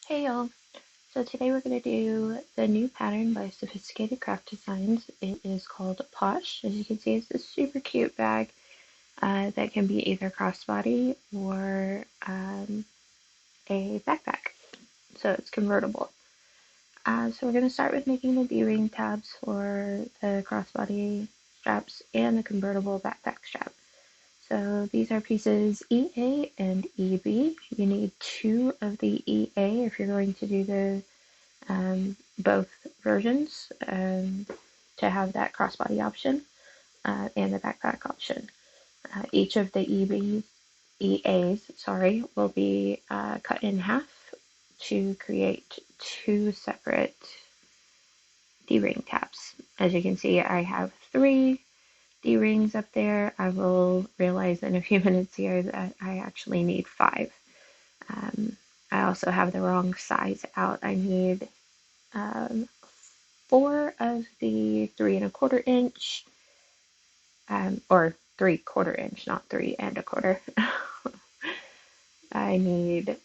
Hey y'all, so today we're going to do the new pattern by Sophisticated Craft Designs. It is called Posh. As you can see, it's a super cute bag that can be either crossbody or a backpack. So it's convertible. So we're going to start with making the D-ring tabs for the crossbody straps and the convertible backpack strap. So these are pieces EA and EB. You need two of the EA if you're going to do the both versions to have that crossbody option and the backpack option. Each of the EAs, will be cut in half to create two separate D-ring tabs. As you can see, I have three D-rings up there. I will realize in a few minutes here that I actually need five. I also have the wrong size out. I need um, four of the 3¼ inch, or 3/4 inch, not 3¼ inch. I need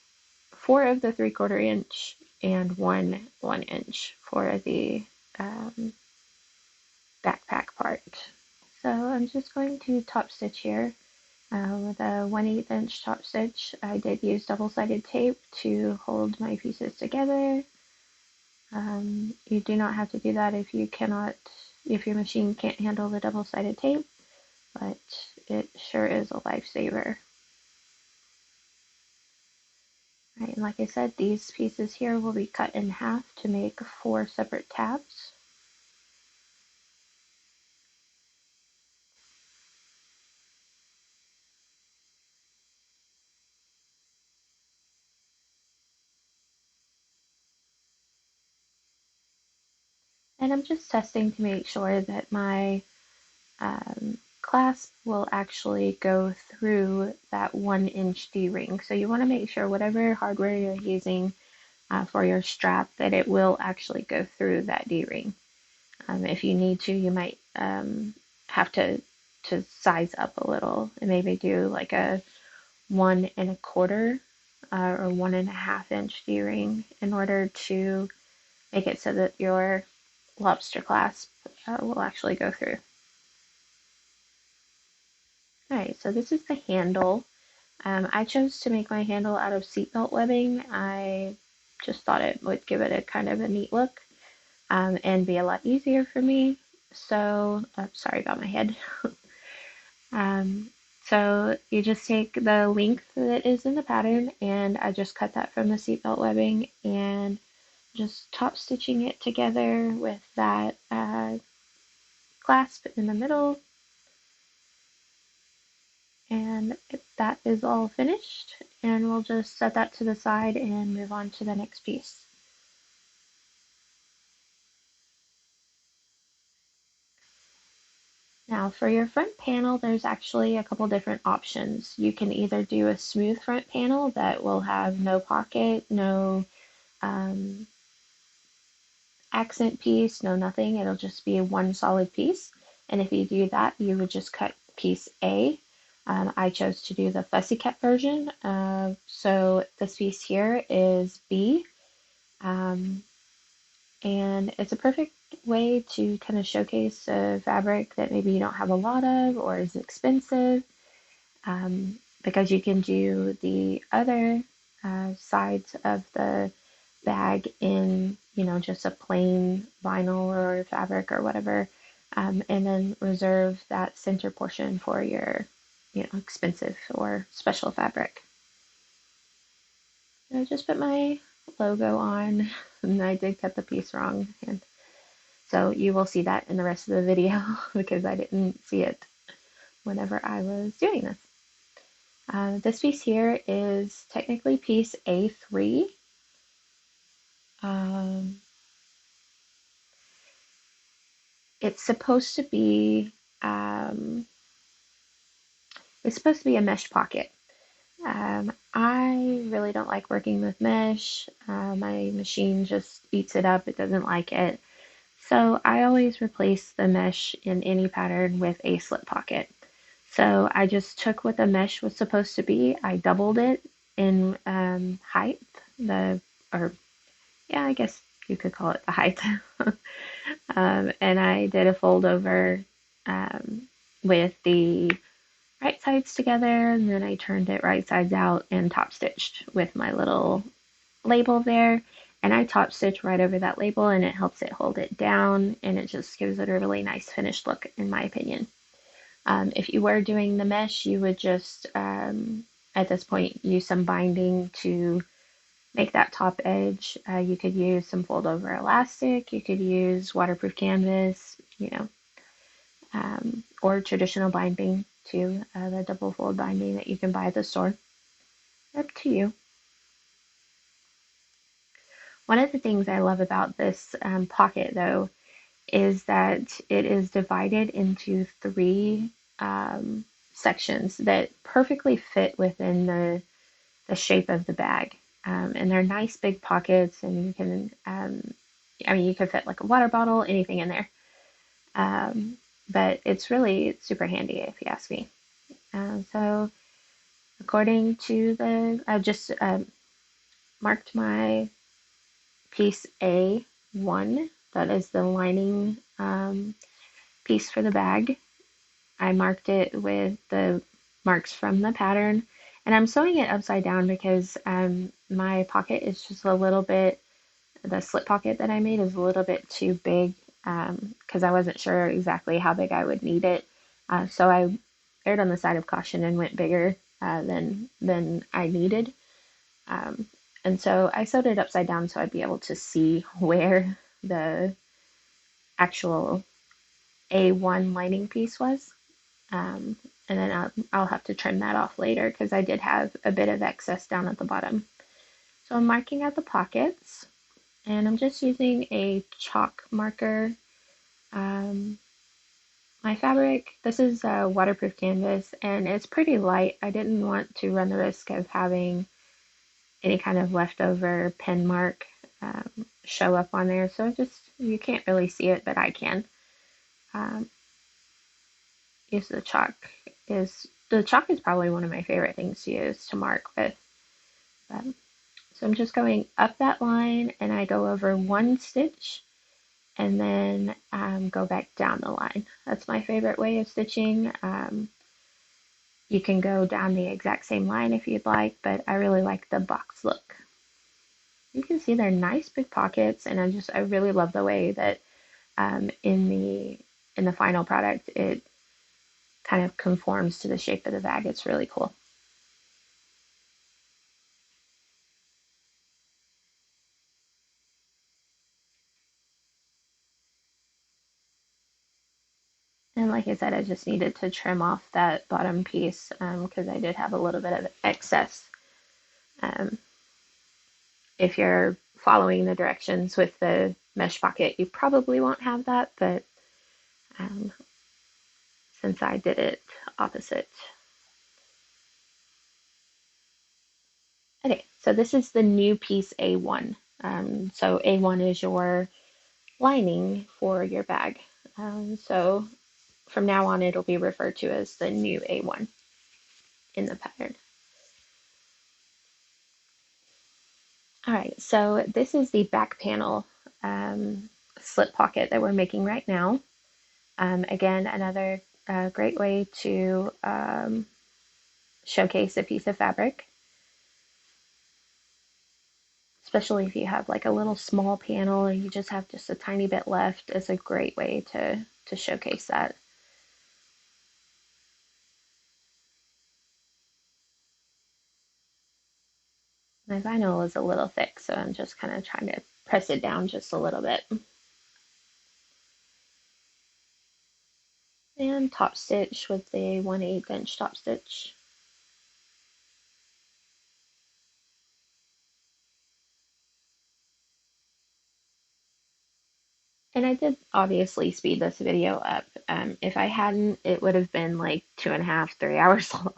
four of the 3/4 inch and 1 1 inch for the um, backpack part. So I'm just going to top stitch here with a 1/8 inch top stitch. I did use double-sided tape to hold my pieces together. You do not have to do that if your machine can't handle the double-sided tape, but it sure is a lifesaver. Right, and like I said, these pieces here will be cut in half to make four separate tabs. And I'm just testing to make sure that my clasp will actually go through that 1 inch D-ring. So you want to make sure whatever hardware you're using for your strap that it will actually go through that D-ring. If you need to, you might have to size up a little and maybe do like a 1¼ or 1½ inch D-ring in order to make it so that your lobster clasp will actually go through. Alright, so this is the handle. I chose to make my handle out of seatbelt webbing. I just thought it would give it a kind of a neat look and be a lot easier for me. So, sorry about my head. So you just take the length that is in the pattern, and I just cut that from the seatbelt webbing and just top stitching it together with that clasp in the middle. And that is all finished, and we'll just set that to the side and move on to the next piece. Now for your front panel, there's actually a couple different options. You can either do a smooth front panel that will have no pocket, no um, accent piece, no nothing. It'll just be one solid piece. And if you do that, you would just cut piece A. I chose to do the fussy cut version. So this piece here is B. And it's a perfect way to kind of showcase a fabric that maybe you don't have a lot of or is expensive, because you can do the other sides of the bag in, just a plain vinyl or fabric or whatever, and then reserve that center portion for your, expensive or special fabric. I just put my logo on, and I did cut the piece wrong, and so you will see that in the rest of the video because I didn't see it whenever I was doing this. This piece here is technically piece A3. Um, it's supposed to be um, a mesh pocket. I really don't like working with mesh. My machine just eats it up. It doesn't like it. So I always replace the mesh in any pattern with a slip pocket. So I just took what the mesh was supposed to be. I doubled it in height, the or yeah, I guess you could call it the height. And I did a fold over with the right sides together, and then I turned it right sides out and top stitched with my little label there. And I top stitch right over that label, and it helps it hold it down, and it just gives it a really nice finished look, in my opinion. If you were doing the mesh, you would just, at this point, use some binding to make that top edge. You could use some fold over elastic, you could use waterproof canvas, or traditional binding too, the double fold binding that you can buy at the store. Up to you. One of the things I love about this pocket though is that it is divided into three sections that perfectly fit within the shape of the bag. And they're nice big pockets, and you can, you could fit like a water bottle, anything in there. But it's really super handy if you ask me. So according to I just marked my piece A1. That is the lining piece for the bag. I marked it with the marks from the pattern, and I'm sewing it upside down because my pocket is just a little bit, the slip pocket that I made is a little bit too big because I wasn't sure exactly how big I would need it. So I erred on the side of caution and went bigger than I needed. And so I sewed it upside down so I'd be able to see where the actual A1 lining piece was. And then I'll have to trim that off later because I did have a bit of excess down at the bottom. So I'm marking out the pockets, and I'm just using a chalk marker. My fabric, this is a waterproof canvas, and it's pretty light. I didn't want to run the risk of having any kind of leftover pen mark show up on there. So you can't really see it, but I can. Use the chalk. The chalk is probably one of my favorite things to use to mark with. So I'm just going up that line, and I go over one stitch and then go back down the line. That's my favorite way of stitching. You can go down the exact same line if you'd like, but I really like the box look. You can see they're nice big pockets, and I really love the way that in the final product it kind of conforms to the shape of the bag. It's really cool. And like I said, I just needed to trim off that bottom piece because I did have a little bit of excess. Um, if you're following the directions with the mesh pocket, you probably won't have that, but um, since I did it opposite. Okay, so this is the new piece A1. So A1 is your lining for your bag. So from now on, it'll be referred to as the new A1 in the pattern. All right, so this is the back panel slip pocket that we're making right now. Again, another great way to showcase a piece of fabric, especially if you have like a little small panel or you just have just a tiny bit left. It's a great way to showcase that. My vinyl is a little thick, so I'm just kind of trying to press it down just a little bit. And top stitch with the 1/8 inch top stitch. And I did obviously speed this video up. If I hadn't, it would have been like 2.5, 3 hours long.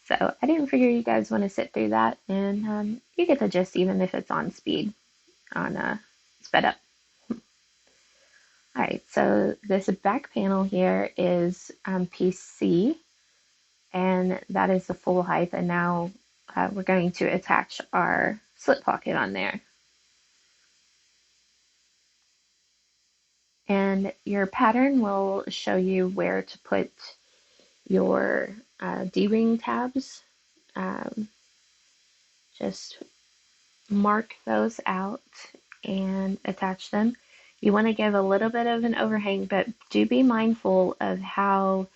So I didn't figure you guys want to sit through that, and you get the gist even if it's on sped up. All right, so this back panel here is piece C, and that is the full height. And now we're going to attach our slip pocket on there. And your pattern will show you where to put your D-ring tabs. Um, just mark those out and attach them. You want to give a little bit of an overhang, but do be mindful of how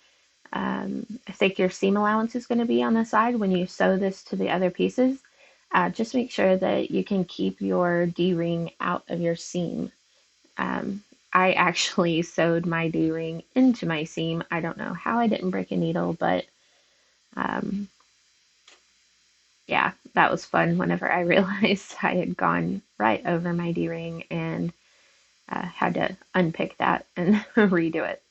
thick your seam allowance is going to be on the side when you sew this to the other pieces. Just make sure that you can keep your D-ring out of your seam. I actually sewed my D-ring into my seam. I don't know how I didn't break a needle, but um, yeah, that was fun whenever I realized I had gone right over my D-ring and had to unpick that and redo it.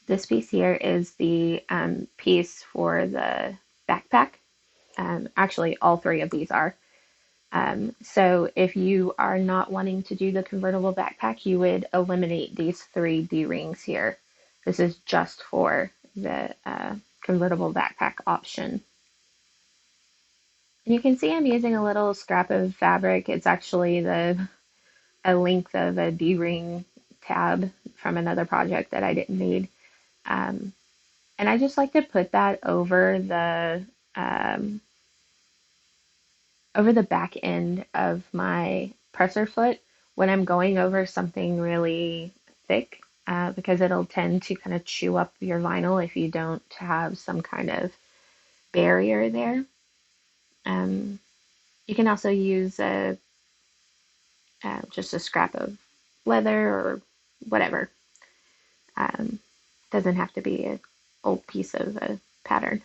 This piece here is the piece for the backpack. Actually, all three of these are. So if you are not wanting to do the convertible backpack, you would eliminate these three D-rings here. This is just for the convertible backpack option. And you can see I'm using a little scrap of fabric. It's actually a length of a D-ring tab from another project that I didn't need. Um, and I just like to put that um, over the back end of my presser foot when I'm going over something really thick, because it'll tend to kind of chew up your vinyl if you don't have some kind of barrier there. Um, you can also use just a scrap of leather or whatever. Um, doesn't have to be an old piece of a pattern.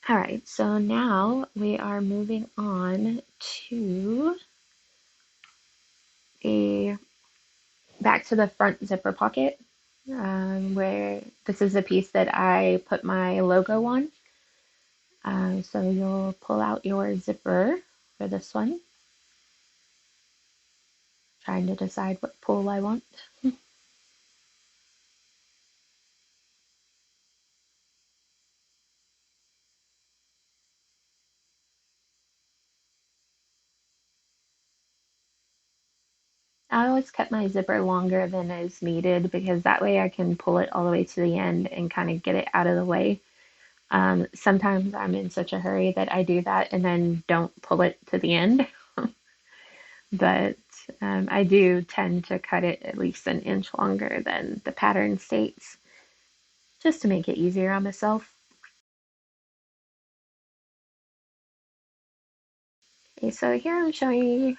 All right, so now we are moving on to a back to the front zipper pocket, where this is a piece that I put my logo on. So you'll pull out your zipper for this one. Trying to decide what pull I want. I always cut my zipper longer than is needed because that way I can pull it all the way to the end and kind of get it out of the way. Sometimes I'm in such a hurry that I do that and then don't pull it to the end. But I do tend to cut it at least an inch longer than the pattern states, just to make it easier on myself. Okay, so here I'm showing you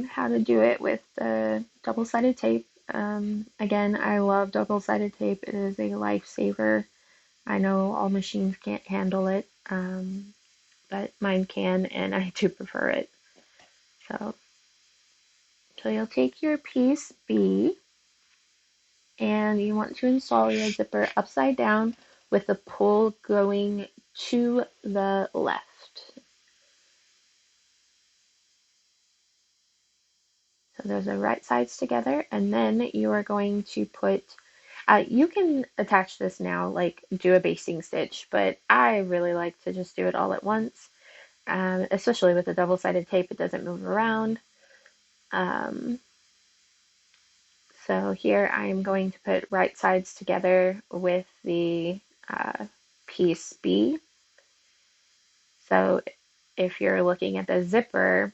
how to do it with the double-sided tape. Again, I love double-sided tape. It is a lifesaver. I know all machines can't handle it, but mine can, and I do prefer it. So, so you'll take your piece B, and you want to install your zipper upside down with the pull going to the left. So those are right sides together, and then you are going to put, you can attach this now, like do a basting stitch, but I really like to just do it all at once, especially with the double-sided tape, it doesn't move around. Um, so here I'm going to put right sides together with the piece B. So if you're looking at the zipper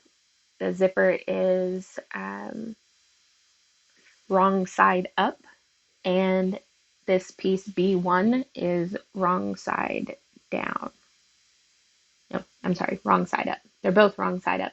is wrong side up, and this piece B1 is wrong side down. No, I'm sorry, wrong side up. They're both wrong side up.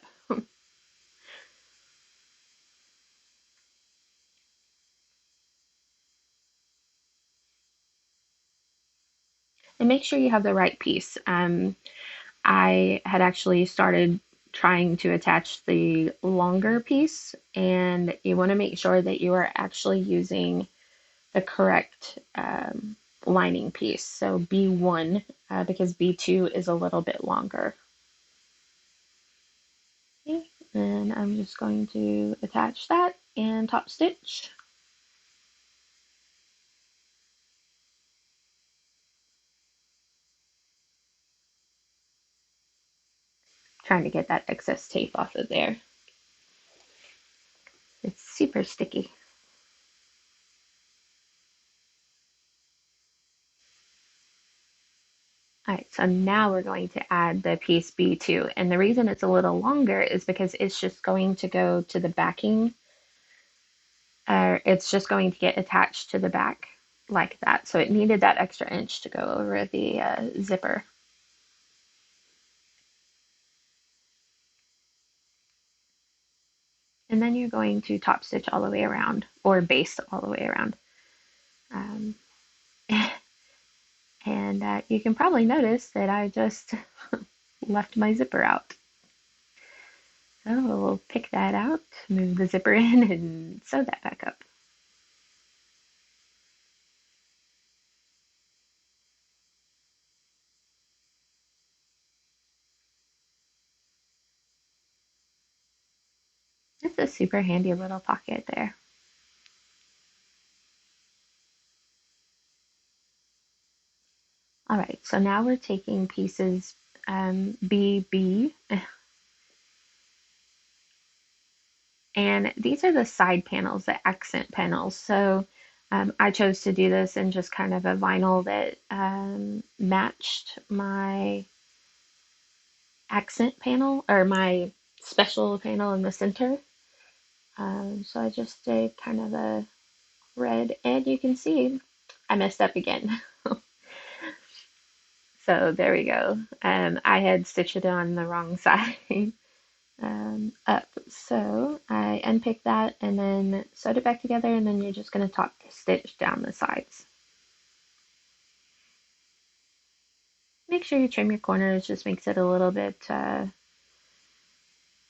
And make sure you have the right piece. I had actually started trying to attach the longer piece, and you want to make sure that you are actually using the correct lining piece. So B1, because B2 is a little bit longer. Okay, and I'm just going to attach that and top stitch. trying to get that excess tape off of there. It's super sticky. All right, so now we're going to add the piece B2. And the reason it's a little longer is because it's just going to go to the backing, or it's just going to get attached to the back like that. So it needed that extra inch to go over the zipper. And then you're going to top stitch all the way around, or baste all the way around. Um, and you can probably notice that I just left my zipper out. So we'll pick that out, move the zipper in, and sew that back up. It's a super handy little pocket there. All right, so now we're taking pieces BB, and these are the side panels, the accent panels. So I chose to do this in just kind of a vinyl that matched my accent panel, or my special panel in the center. So I just did kind of a red, and you can see I messed up again. So there we go. I had stitched it on the wrong side up. So I unpicked that and then sewed it back together, and then you're just going to top stitch down the sides. Make sure you trim your corners, just makes it a little bit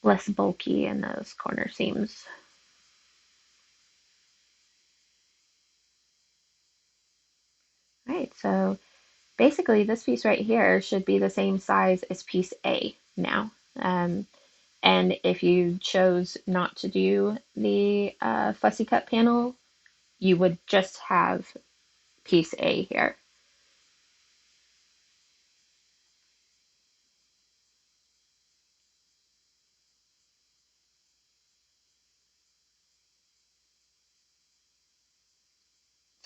less bulky in those corner seams. All right, so basically this piece right here should be the same size as piece A now. And if you chose not to do the fussy cut panel, you would just have piece A here.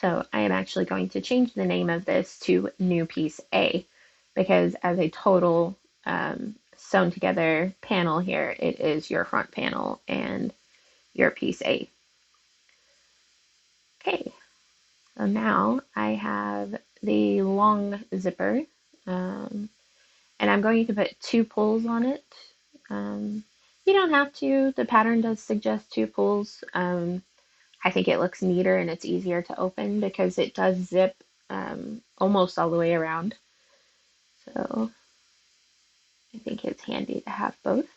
So I am actually going to change the name of this to new piece A, because as a total sewn together panel here, it is your front panel and your piece A. Okay, so now I have the long zipper, and I'm going to put 2 pulls on it. You don't have to. The pattern does suggest 2 pulls. I think it looks neater and it's easier to open because it does zip almost all the way around. So I think it's handy to have both.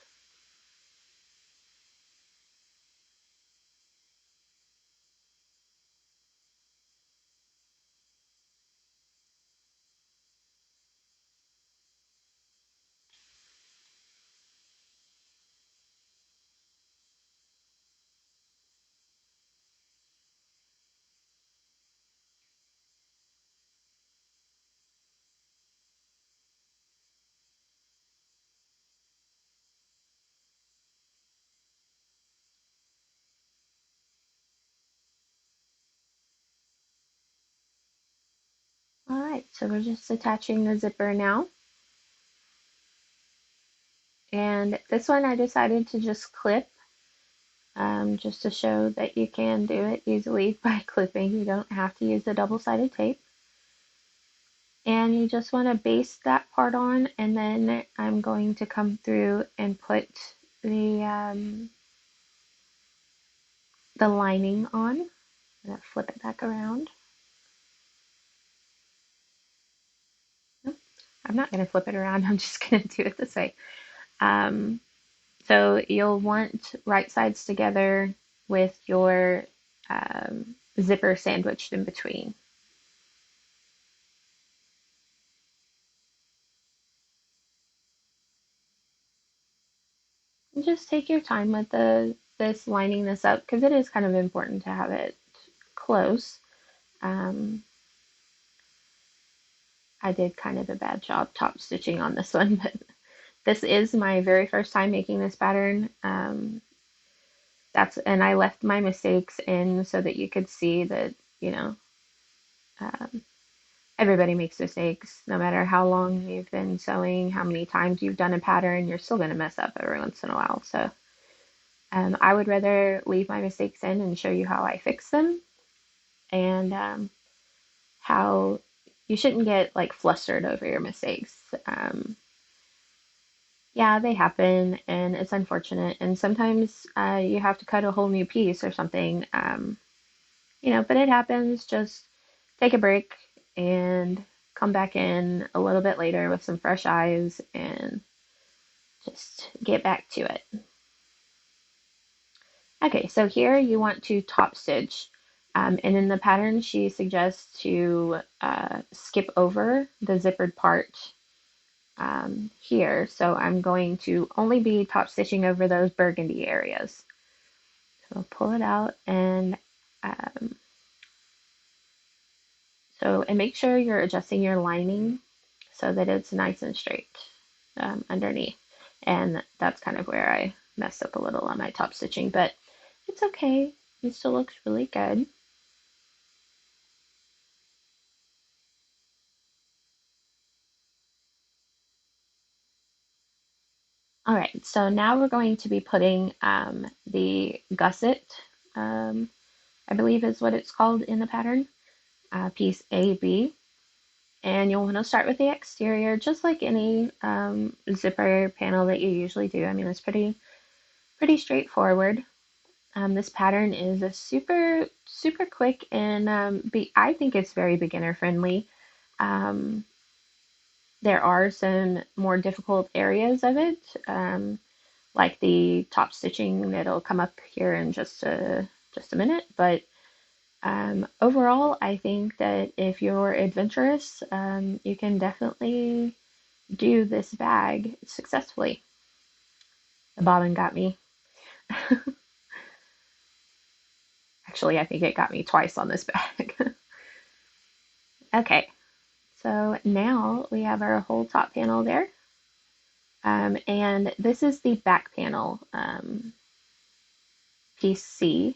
All right, so we're just attaching the zipper now. And this one I decided to just clip, just to show that you can do it easily by clipping. You don't have to use the double-sided tape. And you just want to baste that part on, and then I'm going to come through and put the lining on. I'm going to flip it back around. Nope, I'm not going to flip it around. I'm just going to do it this way. Um, so you'll want right sides together with your zipper sandwiched in between. And just take your time with this lining this up, because it is kind of important to have it close. Um, I did kind of a bad job top stitching on this one, but This is my very first time making this pattern. And I left my mistakes in so that you could see that, you know, um, everybody makes mistakes. No matter how long you've been sewing, how many times you've done a pattern, you're still going to mess up every once in a while. So I would rather leave my mistakes in and show you how I fix them, and how you shouldn't get like flustered over your mistakes. Yeah, they happen, and it's unfortunate. And sometimes you have to cut a whole new piece or something. But it happens. Just take a break and come back in a little bit later with some fresh eyes and just get back to it. Okay, so here you want to top stitch. And in the pattern, she suggests to skip over the zippered part here. So I'm going to only be top stitching over those burgundy areas. So I'll pull it out um, and make sure you're adjusting your lining so that it's nice and straight underneath. And that's kind of where I messed up a little on my top stitching, but it's okay. It still looks really good. All right, so now we're going to be putting the gusset, um, I believe is what it's called in the pattern, piece AB. And you'll want to start with the exterior, just like any zipper panel that you usually do. I mean, it's pretty straightforward. This pattern is a super quick, and I think it's very beginner friendly. Um, there are some more difficult areas of it, like the top stitching that'll come up here in just a minute. But overall, I think that if you're adventurous, you can definitely do this bag successfully. The bobbin got me. Actually, I think it got me twice on this bag. Okay, so now we have our whole top panel there. And this is the back panel, piece C,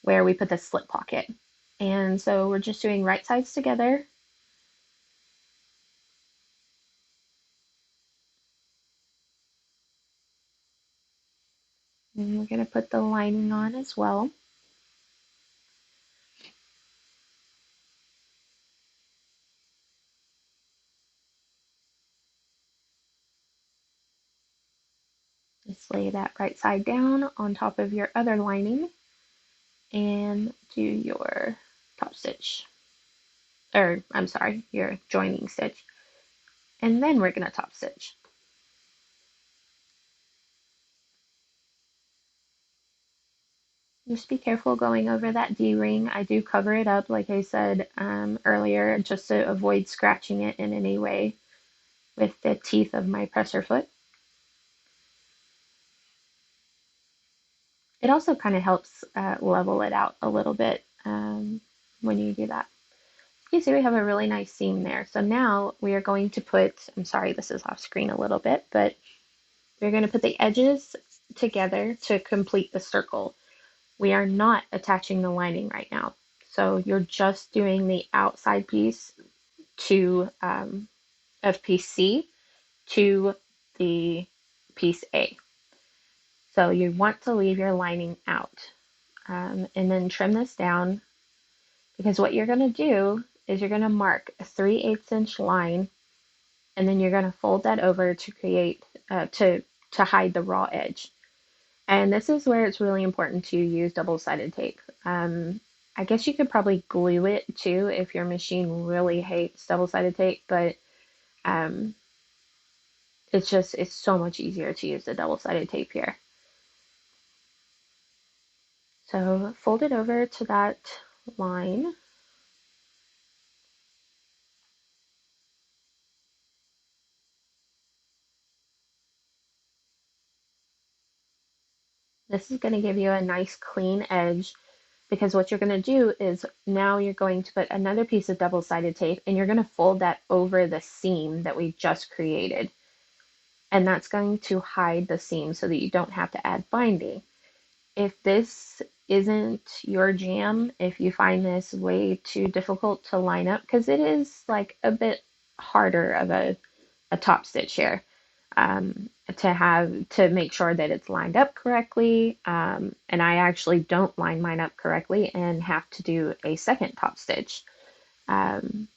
where we put the slip pocket. And so we're just doing right sides together. And we're going to put the lining on as well. Just lay that right side down on top of your other lining and do your top stitch. Or, I'm sorry, your joining stitch. And then we're going to top stitch. Just be careful going over that D-ring. I do cover it up, like I said earlier, just to avoid scratching it in any way with the teeth of my presser foot. It also kind of helps level it out a little bit when you do that. You see we have a really nice seam there. So now we are going to put, I'm sorry this is off screen a little bit, but we're going to put the edges together to complete the circle. We are not attaching the lining right now. So you're just doing the outside piece to of piece C to the piece A. So you want to leave your lining out, and then trim this down, because what you're going to do is you're going to mark a 3/8 inch line, and then you're going to fold that over to create to hide the raw edge. And this is where it's really important to use double-sided tape. I guess you could probably glue it too if your machine really hates double-sided tape, but um, it's so much easier to use the double-sided tape here. So fold it over to that line. This is going to give you a nice clean edge, because what you're going to do is now you're going to put another piece of double-sided tape and you're going to fold that over the seam that we just created. and that's going to hide the seam so that you don't have to add binding. If this isn't your jam, if you find this way too difficult to line up, because it is like a bit harder of a top stitch here, to make sure that it's lined up correctly. And I actually don't line mine up correctly and have to do a second top stitch. Um,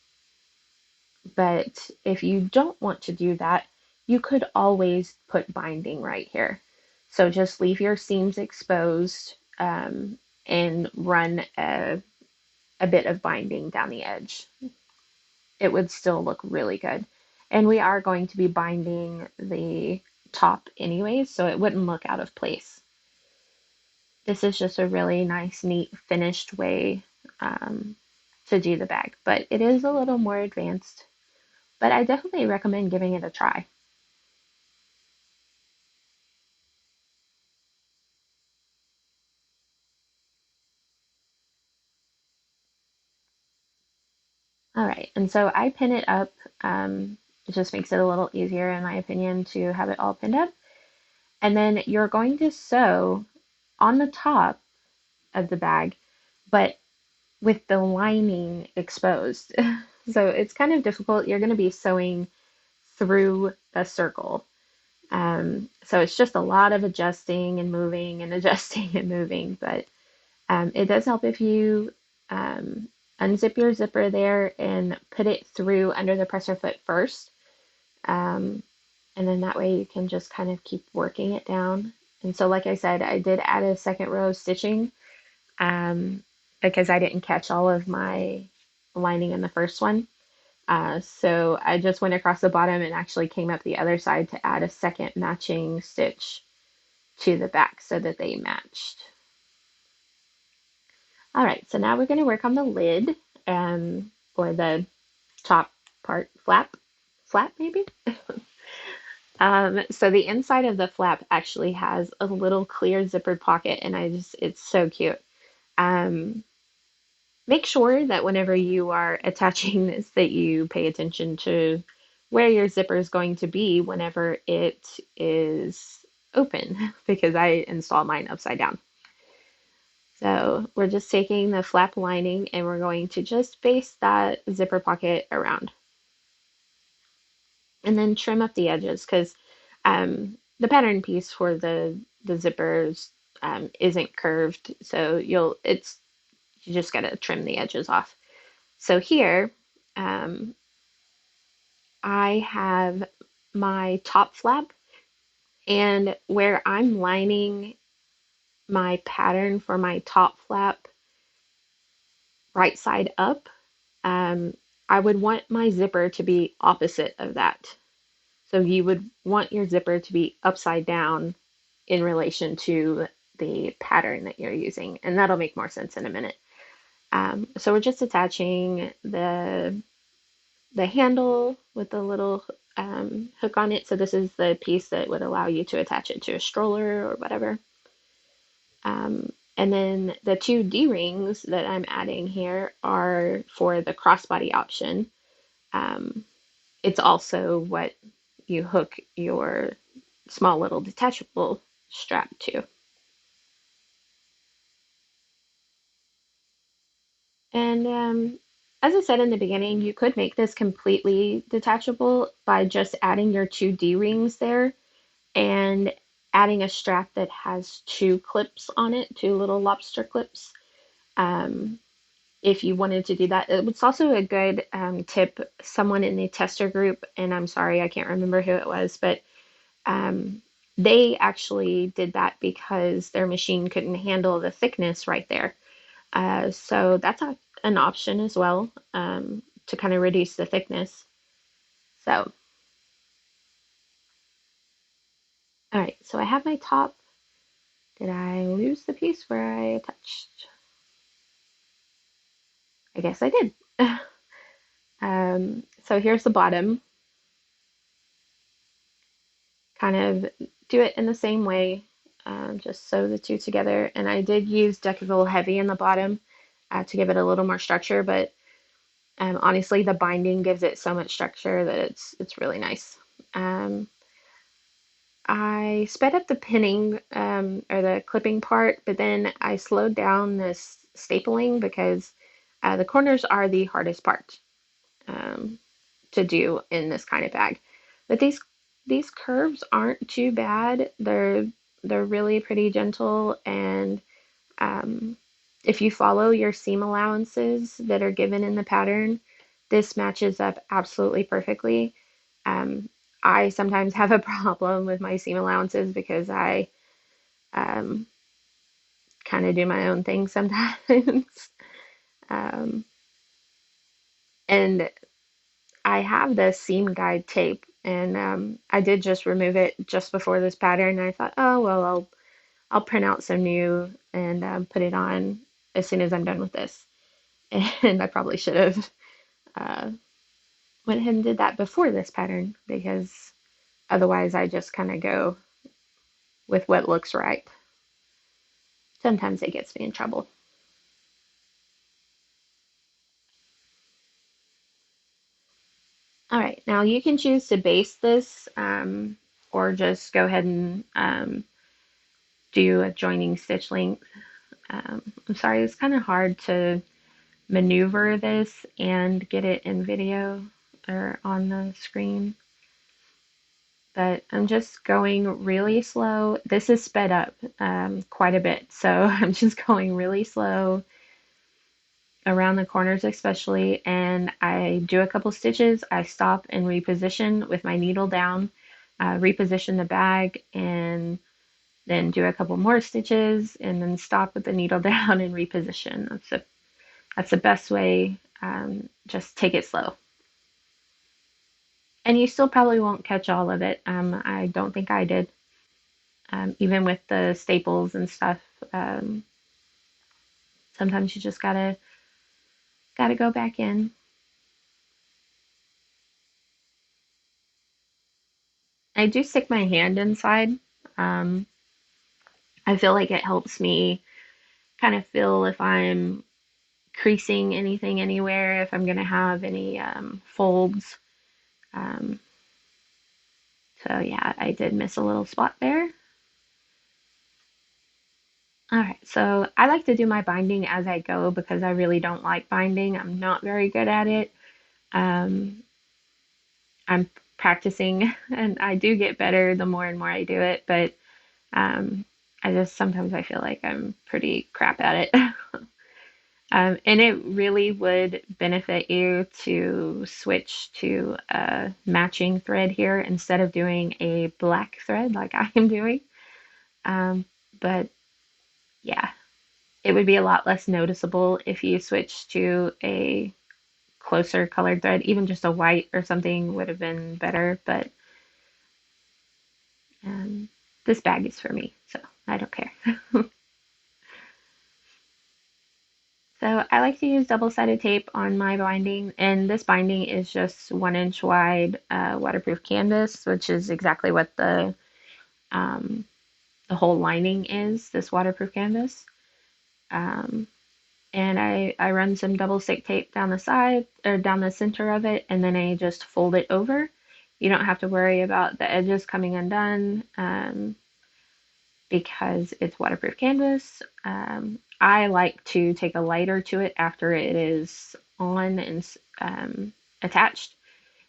but if you don't want to do that, you could always put binding right here. So just leave your seams exposed, and run a bit of binding down the edge. It would still look really good. And we are going to be binding the top anyways, so it wouldn't look out of place. This is just a really nice, neat, finished way, to do the bag, but it is a little more advanced. But I definitely recommend giving it a try. All right, and so I pin it up. It just makes it a little easier, in my opinion, to have it all pinned up. And then you're going to sew on the top of the bag, but with the lining exposed. So it's kind of difficult. You're going to be sewing through a circle. So it's just a lot of adjusting and moving and adjusting and moving, but it does help if you unzip your zipper there and put it through under the presser foot first. Um, and then that way you can just kind of keep working it down. And so, like I said, I did add a second row of stitching, because I didn't catch all of my lining in the first one. So I just went across the bottom and actually came up the other side to add a second matching stitch to the back so that they matched. All right, so now we're going to work on the lid, or the top part, flap maybe. So the inside of the flap actually has a little clear zippered pocket, and it's so cute. Um, Make sure that whenever you are attaching this, that you pay attention to where your zipper is going to be whenever it is open, because I installed mine upside down. So we're just taking the flap lining and we're going to just baste that zipper pocket around. And then trim up the edges, because the pattern piece for the zippers isn't curved, so you just gotta trim the edges off. So here, um, I have my top flap, and where I'm lining my pattern for my top flap right side up, um, I would want my zipper to be opposite of that. So you would want your zipper to be upside down in relation to the pattern that you're using, and that'll make more sense in a minute. So we're just attaching the handle with the little hook on it. So this is the piece that would allow you to attach it to a stroller or whatever. And then the two D-rings that I'm adding here are for the crossbody option. It's also what you hook your small little detachable strap to. And as I said in the beginning, you could make this completely detachable by just adding your two D-rings there and adding a strap that has two clips on it, two little lobster clips. Um, if you wanted to do that, it was also a good tip. Someone in the tester group, and I'm sorry, I can't remember who it was, but um, they actually did that because their machine couldn't handle the thickness right there. So that's an option as well, to kind of reduce the thickness. So, all right, so I have my top. Did I lose the piece where I attached? I guess I did. So here's the bottom. Kind of do it in the same way, just sew the two together. And I did use Decadal Heavy in the bottom, to give it a little more structure, but honestly, the binding gives it so much structure that it's really nice. Um, I sped up the pinning or the clipping part, but then I slowed down this stapling because the corners are the hardest part um, to do in this kind of bag. But these curves aren't too bad. They're really pretty gentle, and um, if you follow your seam allowances that are given in the pattern, this matches up absolutely perfectly. Um, I sometimes have a problem with my seam allowances because I um, kind of do my own thing sometimes. um, and I have the seam guide tape, and I did just remove it just before this pattern. And I thought, oh well, I'll print out some new and put it on as soon as I'm done with this. And I probably should have uh, went ahead and did that before this pattern because otherwise I just kind of go with what looks right. Sometimes it gets me in trouble. All right, now you can choose to baste this or just go ahead and do a joining stitch length. I'm sorry, it's kind of hard to maneuver this and get it in video or on the screen, but I'm just going really slow. This is sped up quite a bit, so I'm just going really slow around the corners especially, and I do a couple stitches, I stop and reposition with my needle down, reposition the bag, and then do a couple more stitches, and then stop with the needle down and reposition. That's the best way. Just take it slow. And you still probably won't catch all of it. I don't think I did. Even with the staples and stuff, um, sometimes you just gotta go back in. I do stick my hand inside. Um, I feel like it helps me kind of feel if I'm creasing anything anywhere, if I'm gonna have any folds. Um, so yeah, I did miss a little spot there. All right, so I like to do my binding as I go because I really don't like binding. I'm not very good at it. Um, I'm practicing and I do get better the more and more I do it, but um, I just sometimes I feel like I'm pretty crap at it. And it really would benefit you to switch to a matching thread here instead of doing a black thread like I am doing. But yeah, it would be a lot less noticeable if you switched to a closer colored thread. Even just a white or something would have been better, but um, this bag is for me, so I don't care. So I like to use double-sided tape on my binding, and this binding is just 1 inch wide waterproof canvas, which is exactly what um, the whole lining is, this waterproof canvas. Um, and I run some double stick tape down the side or down the center of it, and then I just fold it over. You don't have to worry about the edges coming undone because it's waterproof canvas. I like to take a lighter to it after it is on and attached,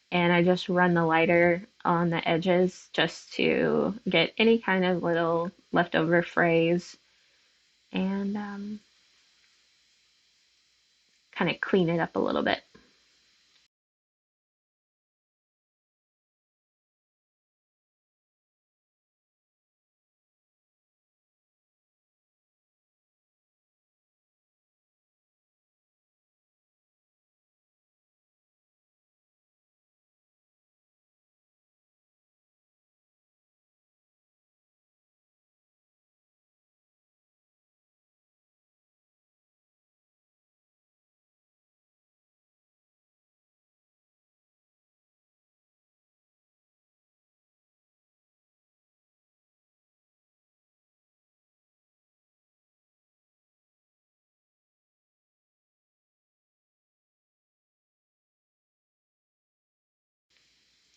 and I just run the lighter on the edges just to get any kind of little leftover frays and kind of clean it up a little bit.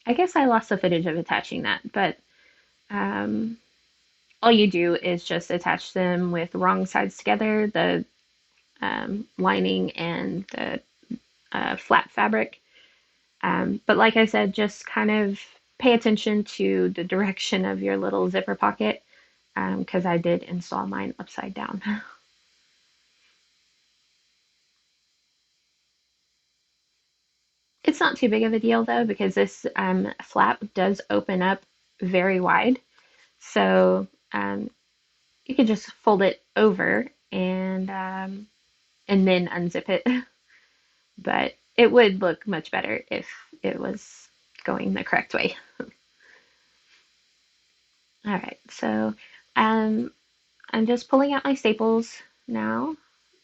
I guess I lost the footage of attaching that, but Um, all you do is just attach them with wrong sides together, the lining and the flat fabric. But like I said, just kind of pay attention to the direction of your little zipper pocket because I did install mine upside down. It's not too big of a deal though because this flap does open up very wide. So you could just fold it over and then unzip it. But it would look much better if it was going the correct way. All right, so um, I'm just pulling out my staples now.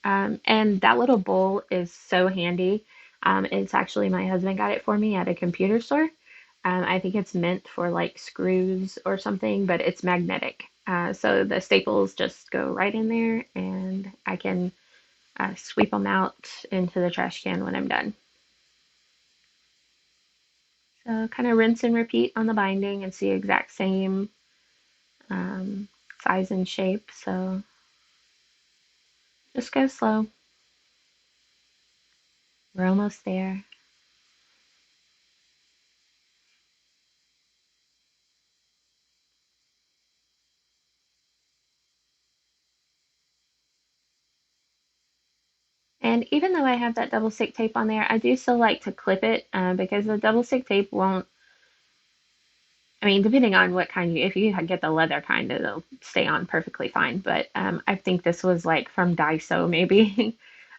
And that little bowl is so handy. It's actually my husband got it for me at a computer store. I think it's meant for like screws or something, but it's magnetic. So the staples just go right in there and I can sweep them out into the trash can when I'm done. So kind of rinse and repeat on the binding. It's the exact same um, size and shape. So just go slow. We're almost there. And even though I have that double stick tape on there, I do still like to clip it because the double stick tape won't, I mean, depending on what kind if you get the leather kind, it'll stay on perfectly fine. But I think this was like from Daiso, maybe.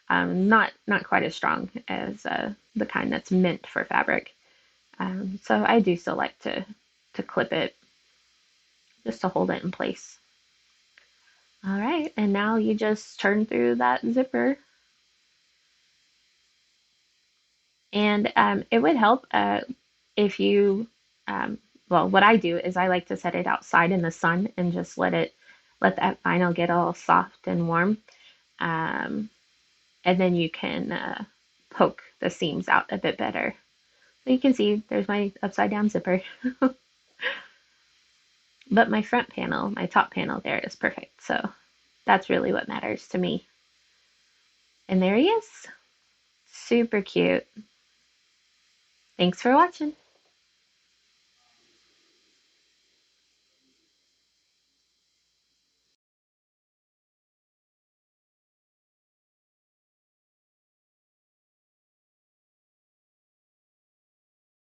Not quite as strong as the kind that's meant for fabric. So I do still like to clip it just to hold it in place. All right, and now you just turn through that zipper. And it would help if you, well, what I do is I like to set it outside in the sun and just let that vinyl get all soft and warm. Um, and then you can poke the seams out a bit better. So you can see there's my upside down zipper. But my front panel, my top panel there is perfect. So that's really what matters to me. And there he is. Super cute. Thanks for watching.